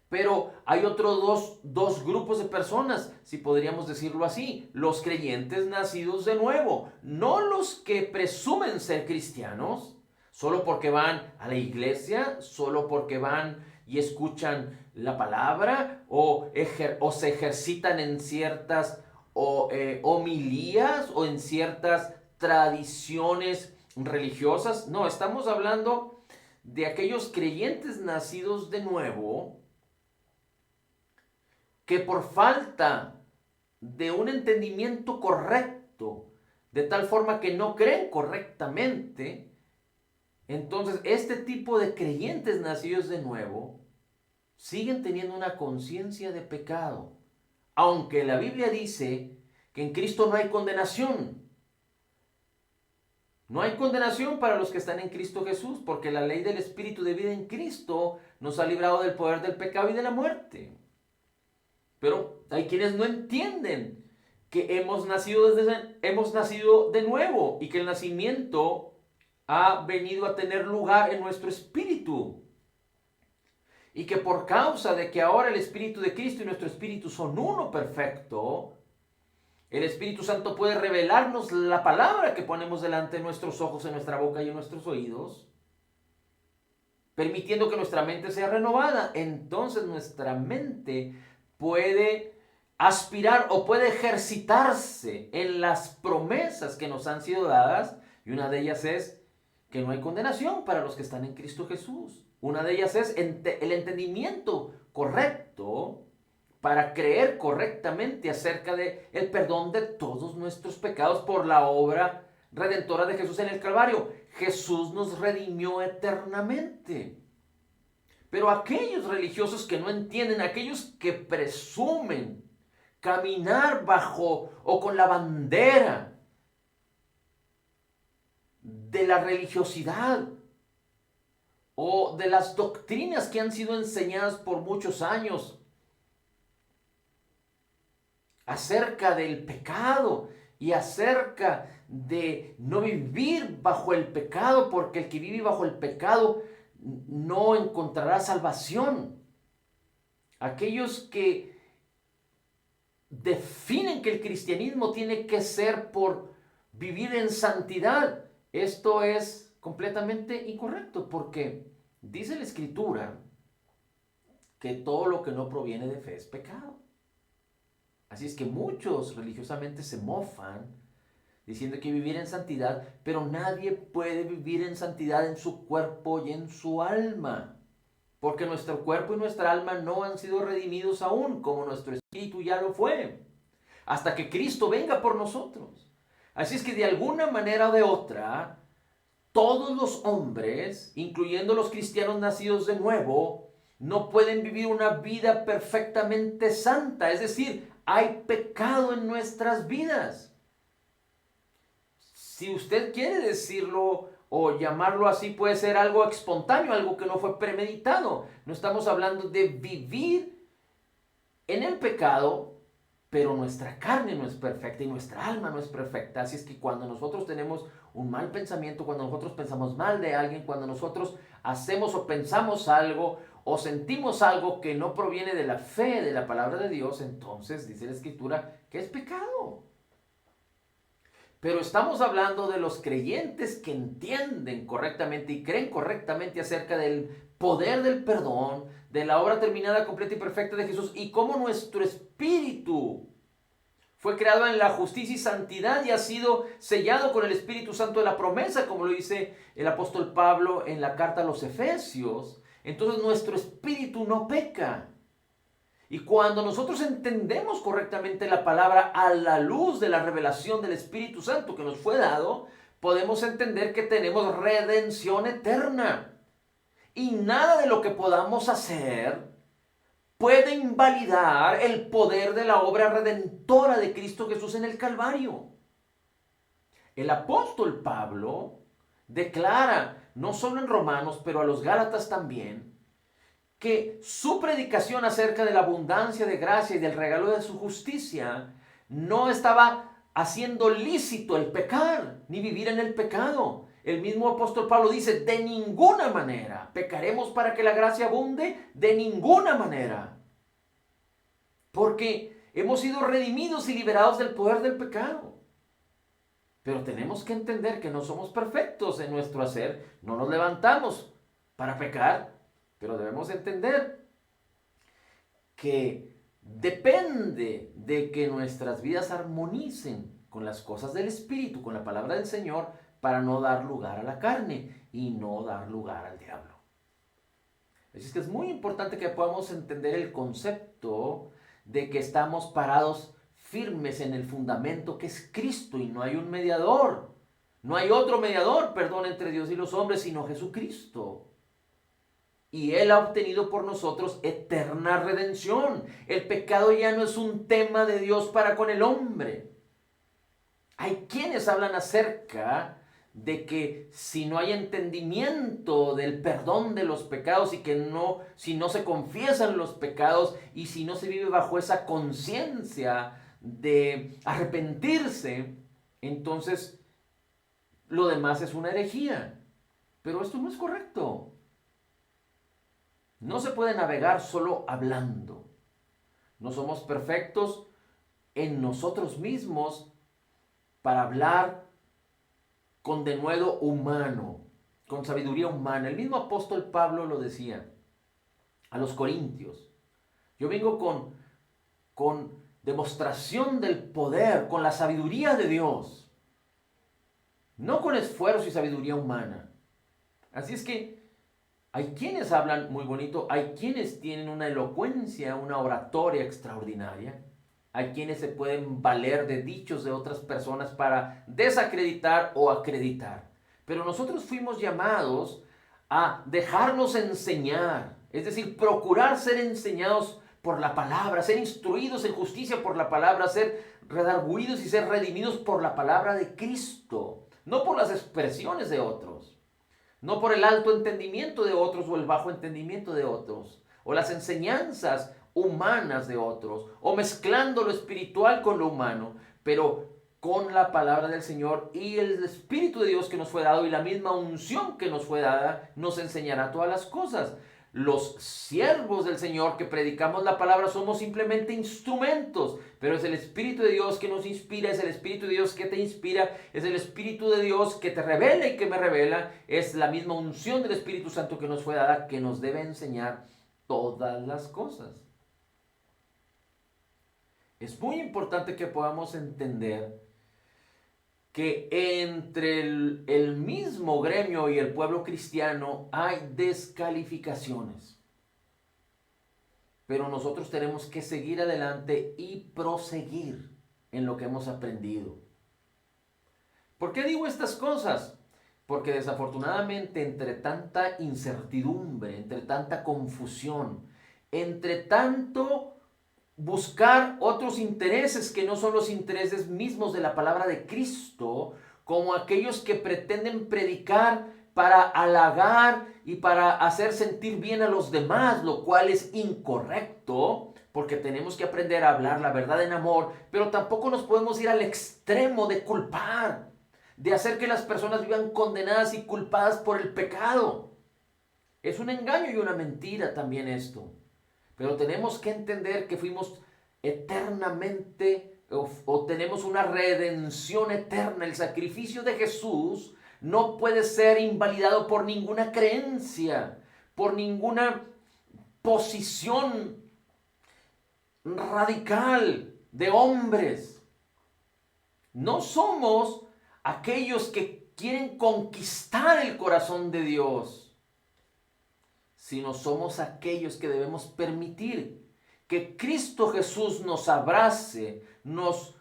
Pero hay otros dos grupos de personas, si podríamos decirlo así, los creyentes nacidos de nuevo, no los que presumen ser cristianos, solo porque van a la iglesia, solo porque van y escuchan la palabra o se ejercitan en ciertas homilías o en ciertas tradiciones religiosas. No, estamos hablando de aquellos creyentes nacidos de nuevo que por falta de un entendimiento correcto, de tal forma que no creen correctamente, entonces este tipo de creyentes nacidos de nuevo siguen teniendo una conciencia de pecado, aunque la Biblia dice que en Cristo no hay condenación. No hay condenación para los que están en Cristo Jesús, porque la ley del Espíritu de vida en Cristo nos ha librado del poder del pecado y de la muerte. Pero hay quienes no entienden que hemos nacido de nuevo y que el nacimiento ha venido a tener lugar en nuestro espíritu. Y que por causa de que ahora el Espíritu de Cristo y nuestro espíritu son uno perfecto, el Espíritu Santo puede revelarnos la palabra que ponemos delante de nuestros ojos, en nuestra boca y en nuestros oídos, permitiendo que nuestra mente sea renovada. Entonces nuestra mente puede aspirar o puede ejercitarse en las promesas que nos han sido dadas, y una de ellas es que no hay condenación para los que están en Cristo Jesús. Una de ellas es el entendimiento correcto para creer correctamente acerca de el perdón de todos nuestros pecados por la obra redentora de Jesús en el Calvario. Jesús nos redimió eternamente. Pero aquellos religiosos que no entienden, aquellos que presumen caminar bajo o con la bandera de la religiosidad o de las doctrinas que han sido enseñadas por muchos años acerca del pecado y acerca de no vivir bajo el pecado, porque el que vive bajo el pecado no encontrará salvación. Aquellos que definen que el cristianismo tiene que ser por vivir en santidad, esto es completamente incorrecto, porque dice la Escritura que todo lo que no proviene de fe es pecado. Así es que muchos religiosamente se mofan diciendo que vivir en santidad, pero nadie puede vivir en santidad en su cuerpo y en su alma, porque nuestro cuerpo y nuestra alma no han sido redimidos aún, como nuestro espíritu ya lo fue, hasta que Cristo venga por nosotros. Así es que de alguna manera o de otra, todos los hombres, incluyendo los cristianos nacidos de nuevo, no pueden vivir una vida perfectamente santa. Es decir, hay pecado en nuestras vidas. Si usted quiere decirlo o llamarlo así, puede ser algo espontáneo, algo que no fue premeditado. No estamos hablando de vivir en el pecado, pero nuestra carne no es perfecta y nuestra alma no es perfecta. Así es que cuando nosotros tenemos un mal pensamiento, cuando nosotros pensamos mal de alguien, cuando nosotros hacemos o pensamos algo o sentimos algo que no proviene de la fe, de la palabra de Dios, entonces dice la Escritura que es pecado. Pero estamos hablando de los creyentes que entienden correctamente y creen correctamente acerca del poder del perdón, de la obra terminada, completa y perfecta de Jesús, y cómo nuestro espíritu fue creado en la justicia y santidad y ha sido sellado con el Espíritu Santo de la promesa, como lo dice el apóstol Pablo en la carta a los Efesios. Entonces nuestro espíritu no peca. Y cuando nosotros entendemos correctamente la palabra a la luz de la revelación del Espíritu Santo que nos fue dado, podemos entender que tenemos redención eterna. Y nada de lo que podamos hacer puede invalidar el poder de la obra redentora de Cristo Jesús en el Calvario. El apóstol Pablo declara, no solo en Romanos, pero a los Gálatas también, que su predicación acerca de la abundancia de gracia y del regalo de su justicia no estaba haciendo lícito el pecar, ni vivir en el pecado. el mismo apóstol Pablo dice, de ninguna manera. ¿Pecaremos para que la gracia abunde? De ninguna manera. Porque hemos sido redimidos y liberados del poder del pecado. Pero tenemos que entender que no somos perfectos en nuestro hacer. No nos levantamos para pecar. Pero debemos entender que depende de que nuestras vidas armonicen con las cosas del Espíritu, con la palabra del Señor, para no dar lugar a la carne y no dar lugar al diablo. Así es que es muy importante que podamos entender el concepto de que estamos parados firmes en el fundamento que es Cristo y no hay un mediador. No hay otro mediador, perdón, entre Dios y los hombres, sino Jesucristo. Y Él ha obtenido por nosotros eterna redención. El pecado ya no es un tema de Dios para con el hombre. Hay quienes hablan acerca de que si no hay entendimiento del perdón de los pecados y que no, si no se confiesan los pecados y si no se vive bajo esa conciencia de arrepentirse, entonces lo demás es una herejía. Pero esto no es correcto. No se puede navegar solo hablando. No somos perfectos en nosotros mismos para hablar con denuedo humano, con sabiduría humana. El mismo apóstol Pablo lo decía a los corintios. Yo vengo con demostración del poder, con la sabiduría de Dios, no con esfuerzo y sabiduría humana. Así es que hay quienes hablan muy bonito, hay quienes tienen una elocuencia, una oratoria extraordinaria, hay quienes se pueden valer de dichos de otras personas para desacreditar o acreditar. Pero nosotros fuimos llamados a dejarnos enseñar, es decir, procurar ser enseñados por la palabra, ser instruidos en justicia por la palabra, ser redarguidos y ser redimidos por la palabra de Cristo, no por las expresiones de otros. No por el alto entendimiento de otros o el bajo entendimiento de otros, o las enseñanzas humanas de otros, o mezclando lo espiritual con lo humano, pero con la palabra del Señor y el Espíritu de Dios que nos fue dado y la misma unción que nos fue dada nos enseñará todas las cosas. Los siervos del Señor que predicamos la palabra somos simplemente instrumentos, pero es el Espíritu de Dios que nos inspira, es el Espíritu de Dios que te inspira, es el Espíritu de Dios que te revela y que me revela, es la misma unción del Espíritu Santo que nos fue dada, que nos debe enseñar todas las cosas. Es muy importante que podamos entender que entre el mismo gremio y el pueblo cristiano hay descalificaciones. Pero nosotros tenemos que seguir adelante y proseguir en lo que hemos aprendido. ¿Por qué digo estas cosas? Porque desafortunadamente entre tanta incertidumbre, entre tanta confusión, entre tanto buscar otros intereses que no son los intereses mismos de la palabra de Cristo, como aquellos que pretenden predicar para halagar y para hacer sentir bien a los demás, lo cual es incorrecto, porque tenemos que aprender a hablar la verdad en amor, pero tampoco nos podemos ir al extremo de culpar, de hacer que las personas vivan condenadas y culpadas por el pecado. Es un engaño y una mentira también esto. Pero tenemos que entender que fuimos eternamente o tenemos una redención eterna. El sacrificio de Jesús no puede ser invalidado por ninguna creencia, por ninguna posición radical de hombres. No somos aquellos que quieren conquistar el corazón de Dios, sino somos aquellos que debemos permitir que Cristo Jesús nos abrace, nos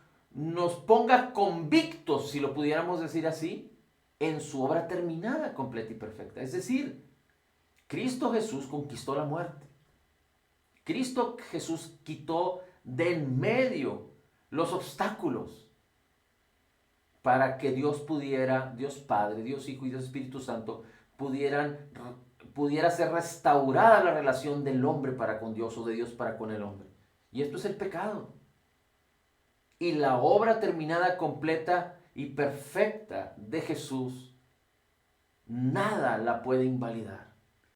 ponga convictos, si lo pudiéramos decir así, en su obra terminada, completa y perfecta. Es decir, Cristo Jesús conquistó la muerte. Cristo Jesús quitó de en medio los obstáculos para que Dios pudiera, Dios Padre, Dios Hijo y Dios Espíritu Santo, pudiera ser restaurada la relación del hombre para con Dios o de Dios para con el hombre. Y esto es el pecado. Y la obra terminada, completa y perfecta de Jesús nada la puede invalidar.